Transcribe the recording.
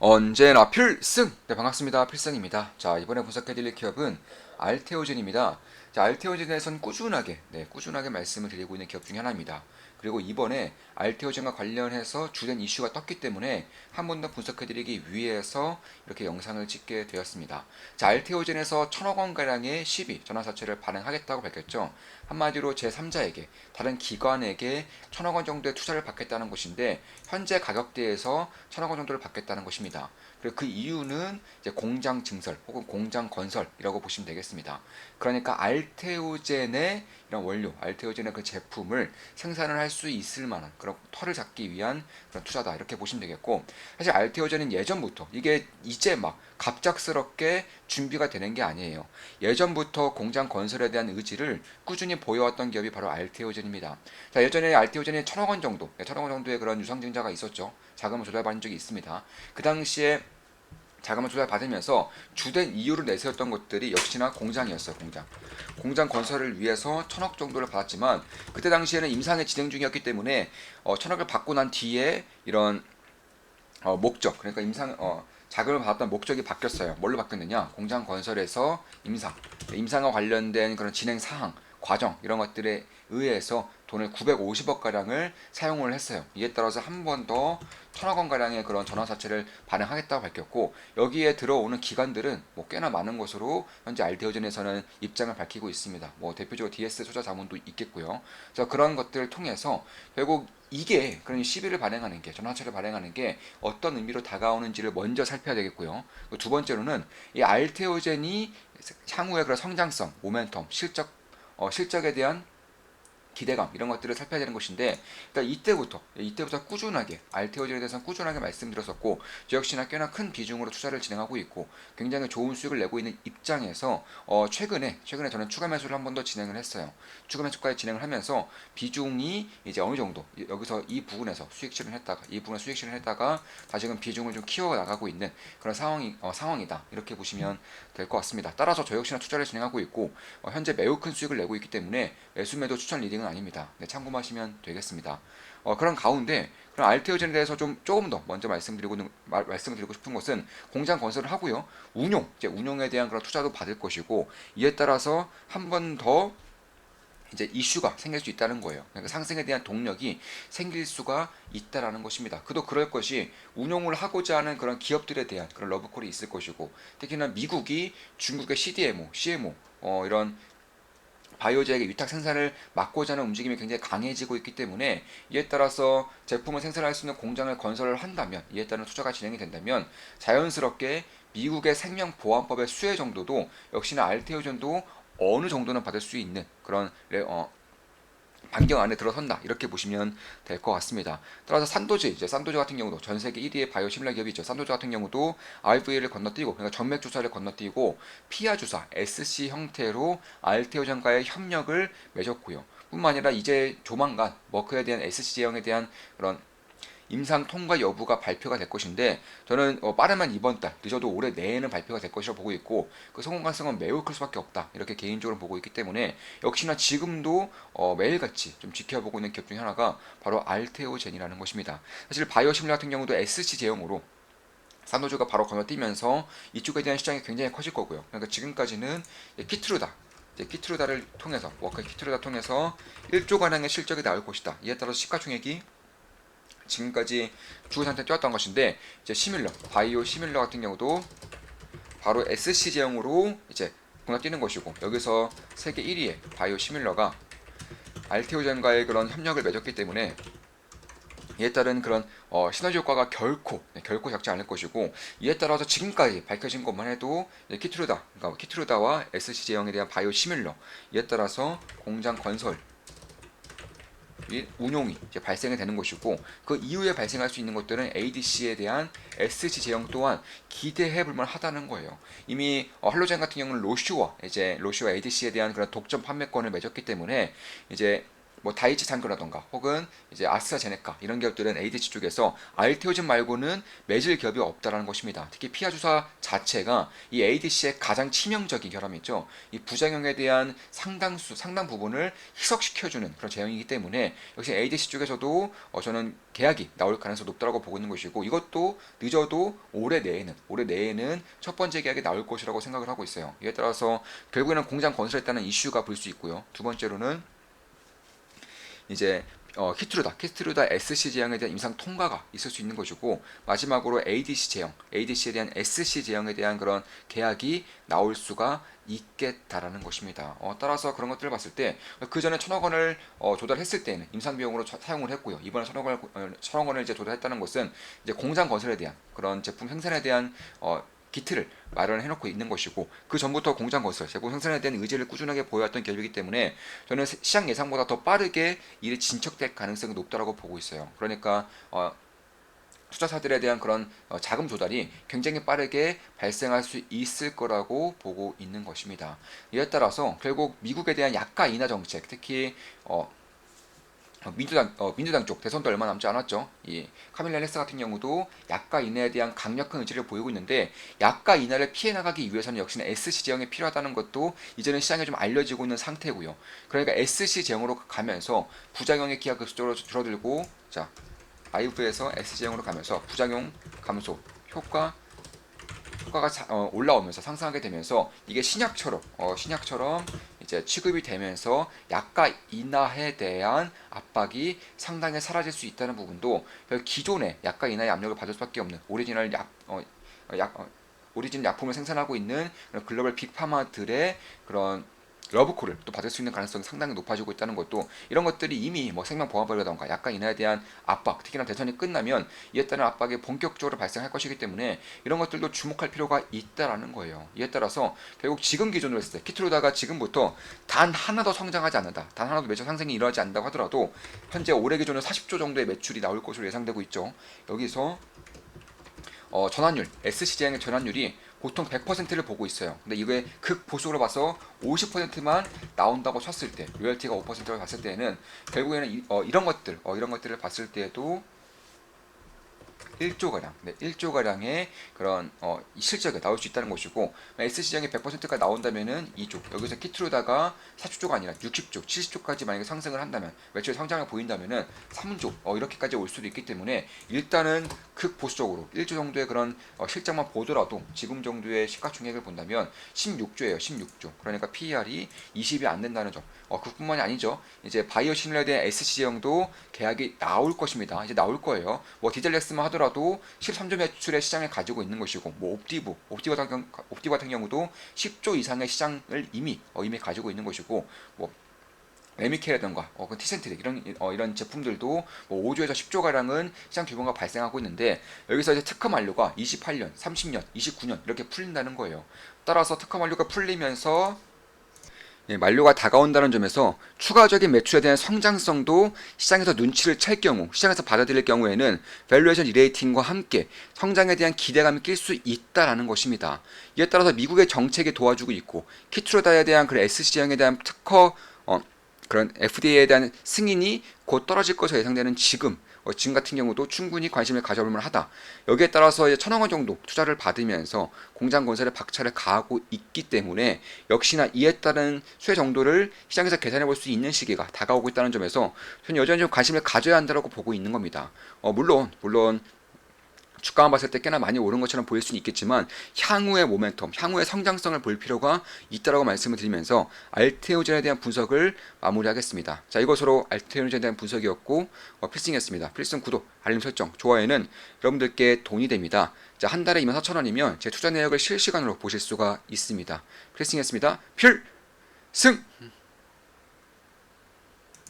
언제나 필승! 네, 반갑습니다. 필승입니다. 자, 이번에 분석해드릴 기업은 알테오젠입니다. 자, 알테오젠에선 꾸준하게 말씀을 드리고 있는 기업 중에 하나입니다. 그리고 이번에 알테오젠과 관련해서 주된 이슈가 떴기 때문에 한 번 더 분석해드리기 위해서 이렇게 영상을 찍게 되었습니다. 자, 알테오젠에서 1,000억 원가량의 시비, 전환사채를 발행하겠다고 밝혔죠. 한마디로 제3자에게, 다른 기관에게 1,000억 원 정도의 투자를 받겠다는 것인데, 현재 가격대에서 1,000억 원 정도를 받겠다는 것입니다. 그리고 그 이유는 이제 공장 증설 혹은 공장 건설이라고 보시면 되겠습니다. 그러니까 알테오젠의 이런 원료, 알테오젠의 그 제품을 생산을 할 수 있을 만한 그런 털을 잡기 위한 그런 투자다 이렇게 보시면 되겠고, 사실 알테오젠은 예전부터 이게 이제 막 갑작스럽게 준비가 되는 게 아니에요. 예전부터 공장 건설에 대한 의지를 꾸준히 보여왔던 기업이 바로 알테오젠입니다. 자, 예전에 알테오젠이 1,000억 원 정도, 1,000억 원 정도의 그런 유상증자가 있었죠. 자금을 조달받은 적이 있습니다. 그 당시에 자금을 조달받으면서 주된 이유로 내세웠던 것들이 역시나 공장이었어요. 공장 건설을 위해서 1,000억 정도를 받았지만, 그때 당시에는 임상이 진행 중이었기 때문에 1,000억을 받고 난 뒤에 이런 목적, 그러니까 자금을 받았던 목적이 바뀌었어요. 뭘로 바뀌었느냐? 공장 건설에서 임상과 관련된 그런 진행 사항, 과정 이런 것들에 의해서 돈을 950억 가량을 사용을 했어요. 이에 따라서 한 번 더 1,000억 원 가량의 그런 전환사채를 발행하겠다고 밝혔고, 여기에 들어오는 기관들은 뭐 꽤나 많은 것으로 현재 알테오젠에서는 입장을 밝히고 있습니다. 뭐 대표적으로 DS 투자자문도 있겠고요. 그래서 그런 것들을 통해서 결국 이게 그런 시비를 발행하는 게, 전환사채를 발행하는 게 어떤 의미로 다가오는지를 먼저 살펴야 되겠고요. 두 번째로는 이 알테오젠이 향후의 그런 성장성, 모멘텀, 실적에 대한 기대감 이런 것들을 살펴야 되는 것인데, 그러니까 이때부터 꾸준하게 알테오젠에 대해서는 꾸준하게 말씀드렸었고, 저 역시나 꽤나 큰 비중으로 투자를 진행하고 있고 굉장히 좋은 수익을 내고 있는 입장에서 최근에 저는 추가 매수를 한 번 더 진행을 했어요. 추가 매수까지 진행을 하면서 비중이 이제 어느 정도 여기서 이 부분에서 수익 실현을 했다가 다시금 비중을 좀 키워 나가고 있는 그런 상황이다 이렇게 보시면 될 것 같습니다. 따라서 저 역시나 투자를 진행하고 있고, 현재 매우 큰 수익을 내고 있기 때문에 매수 매도 추천 리딩은 아닙니다. 네, 참고하시면 되겠습니다. 그런 가운데 그런 알테오젠에 대해서 조금 더 먼저 말씀을 드리고 싶은 것은, 공장 건설을 하고요. 이제 운용에 대한 그런 투자도 받을 것이고, 이에 따라서 한 번 더 이제 이슈가 생길 수 있다는 거예요. 그러니까 상승에 대한 동력이 생길 수가 있다라는 것입니다. 그도 그럴 것이, 운용을 하고자 하는 그런 기업들에 대한 그런 러브콜이 있을 것이고, 특히나 미국이 중국의 CMO 이런 바이오제약의 위탁 생산을 막고자 하는 움직임이 굉장히 강해지고 있기 때문에, 이에 따라서 제품을 생산할 수 있는 공장을 건설을 한다면, 이에 따른 투자가 진행이 된다면 자연스럽게 미국의 생명보험법의 수혜 정도도 역시나 알테오전도 어느 정도는 받을 수 있는 그런 반경 안에 들어선다 이렇게 보시면 될 것 같습니다. 따라서 산도즈 같은 경우도 전 세계 1위의 바이오 시밀러 기업이죠. 산도즈 같은 경우도 RV를 건너뛰고, 그러니까 전맥 주사를 건너뛰고 피하 주사 SC 형태로 알테오전과의 협력을 맺었고요. 뿐만 아니라 이제 조만간 머크에 대한 SC 제형에 대한 그런 임상 통과 여부가 발표가 될 것인데, 저는 빠르면 이번 달, 늦어도 올해 내에는 발표가 될 것이라고 보고 있고, 그 성공 가능성은 매우 클 수밖에 없다 이렇게 개인적으로 보고 있기 때문에, 역시나 지금도 매일같이 좀 지켜보고 있는 기업 중에 하나가 바로 알테오젠이라는 것입니다. 사실 바이오시밀러 같은 경우도 SC 제형으로 산도주가 바로 건너뛰면서 이쪽에 대한 시장이 굉장히 커질 거고요. 그러니까 지금까지는 키트루다를 통해서, 워크 키트루다 통해서 1조 가량의 실적이 나올 것이다. 이에 따라서 시가총액이 지금까지 주요 상태 뛰었던 것인데, 이제 바이오 시밀러 같은 경우도 바로 SC 제형으로 이제 건너뛰는 것이고, 여기서 세계 1위의 바이오 시밀러가 알테오젠과의 그런 협력을 맺었기 때문에, 이에 따른 그런 시너지 효과가 결코 작지 않을 것이고, 이에 따라서 지금까지 밝혀진 것만 해도 그러니까 키트루다와 SC 제형에 대한 바이오 시밀러, 이에 따라서 공장 건설 운용이 이제 발생이 되는 것이고, 그 이후에 발생할 수 있는 것들은 ADC에 대한 SC 제형 또한 기대해 볼 만하다는 거예요. 이미 할로젠 같은 경우는 로슈와 ADC에 대한 그런 독점 판매권을 맺었기 때문에, 이제 뭐 다이치 산거라던가 혹은 이제 아스트라제네카 이런 기업들은 ADC 쪽에서 알테오젠 말고는 맺을 기업이 없다라는 것입니다. 특히 피하 주사 자체가 이 ADC의 가장 치명적인 결함이죠. 이 부작용에 대한 상당 부분을 희석시켜주는 그런 제형이기 때문에 역시 ADC 쪽에서도 저는 계약이 나올 가능성이 높다고 보고 있는 것이고, 이것도 늦어도 올해 내에는 첫 번째 계약이 나올 것이라고 생각을 하고 있어요. 이에 따라서 결국에는 공장 건설했다는 이슈가 볼 수 있고요. 두 번째로는 이제 키트루다 SC 제형에 대한 임상 통과가 있을 수 있는 것이고, 마지막으로 ADC 제형, ADC에 대한 SC 제형에 대한 그런 계약이 나올 수가 있겠다라는 것입니다. 따라서 그런 것들을 봤을 때 그 전에 1,000억 원을 조달했을 때는 임상 비용으로 사용을 했고요. 이번에 1,000억 원을 이제 조달했다는 것은 이제 공장 건설에 대한 그런 제품 생산에 대한 기틀을 마련해 놓고 있는 것이고, 그 전부터 공장 건설, 제품 생산에 대한 의지를 꾸준하게 보여왔던 기업이기 때문에 저는 시장 예상보다 더 빠르게 일이 진척될 가능성이 높다고 보고 있어요. 그러니까 투자사들에 대한 그런 자금 조달이 굉장히 빠르게 발생할 수 있을 거라고 보고 있는 것입니다. 이에 따라서 결국 미국에 대한 약가 인하 정책, 특히 민주당 쪽 대선도 얼마 남지 않았죠. 이 카밀라 해리스 같은 경우도 약가 인하에 대한 강력한 의지를 보이고 있는데, 약가 인하를 피해 나가기 위해서는 역시나 SC 제형이 필요하다는 것도 이제는 시장에 좀 알려지고 있는 상태고요. 그러니까 SC 제형으로 가면서 부작용의 기하가 급속도로 줄어들고, 자 IV에서 SC 제형으로 가면서 부작용 감소 효과가 올라오면서 상승하게 되면서 이게 신약처럼 이제 취급이 되면서 약가 인하에 대한 압박이 상당히 사라질 수 있다는 부분도, 기존의 약가 인하의 압력을 받을 수밖에 없는 오리지널 약품을 생산하고 있는 글로벌 빅파마들의 그런 러브콜을 또 받을 수 있는 가능성이 상당히 높아지고 있다는 것도, 이런 것들이 이미 뭐 생명보험법이라던가 약가 인하에 대한 압박, 특히나 대선이 끝나면 이에 따른 압박이 본격적으로 발생할 것이기 때문에 이런 것들도 주목할 필요가 있다라는 거예요. 이에 따라서 결국 지금 기준으로 했을 때 키트로다가 지금부터 단 하나도 성장하지 않는다, 단 하나도 매출 상승이 일어나지 않는다고 하더라도 현재 올해 기준으로 40조 정도의 매출이 나올 것으로 예상되고 있죠. 여기서 전환율, SC제형의 전환율이 보통 100%를 보고 있어요. 근데 이게 극보수로 봐서 50%만 나온다고 쳤을 때, 로열티가 5%를 봤을 때는 결국에는 이런 것들을 봤을 때에도 1조가량, 1조가량의 그런 실적이 나올 수 있다는 것이고, S시장이 100%가 나온다면은 2조, 여기서 키트로다가 40조가 아니라 60조, 70조까지 만약에 상승을 한다면, 매출 성장을 보인다면은 3조 이렇게까지 올 수도 있기 때문에, 일단은 극보수적으로 1조 정도의 그런 실적만 보더라도 지금 정도의 시가총액을 본다면 16조예요. 16조. 그러니까 PER이 20이 안 된다는 점. 그뿐만이 아니죠. 이제 바이오 시밀러에 대한 SC형도 계약이 나올 것입니다. 이제 나올 거예요. 뭐 디젤렉스만 하더라도 13조 매출의 시장을 가지고 있는 것이고, 뭐 옵티브 같은 경우도 10조 이상의 시장을 이미 가지고 있는 것이고, 뭐 레미케라던가 티센트릭 이런 제품들도 뭐 5조에서 10조 가량은 시장 규모가 발생하고 있는데, 여기서 이제 특허 만료가 28년, 30년, 29년 이렇게 풀린다는 거예요. 따라서 특허 만료가 풀리면서 만료가 다가온다는 점에서 추가적인 매출에 대한 성장성도 시장에서 눈치를 챌 경우, 시장에서 받아들일 경우에는 밸류에이션 리레이팅과 함께 성장에 대한 기대감이 낄 수 있다라는 것입니다. 이에 따라서 미국의 정책이 도와주고 있고, 키트로다에 대한 그런 SC형에 대한 특허 그런 FDA에 대한 승인이 곧 떨어질 것으로 예상되는 지금 같은 경우도 충분히 관심을 가져볼 만하다. 여기에 따라서 1,000억 원 정도 투자를 받으면서 공장 건설에 박차를 가하고 있기 때문에, 역시나 이에 따른 수혜 정도를 시장에서 계산해 볼 수 있는 시기가 다가오고 있다는 점에서 저는 여전히 좀 관심을 가져야 한다고 보고 있는 겁니다. 물론 주가만 봤을 때 꽤나 많이 오른 것처럼 보일 수는 있겠지만, 향후의 모멘텀, 향후의 성장성을 볼 필요가 있다라고 말씀을 드리면서 알테오젠에 대한 분석을 마무리하겠습니다. 자, 이것으로 알테오젠에 대한 분석이었고, 필승이었습니다. 필승 구독, 알림 설정, 좋아요는 여러분들께 돈이 됩니다. 자, 한 달에 24,000원이면 제 투자 내역을 실시간으로 보실 수가 있습니다. 필승이었습니다. 필승!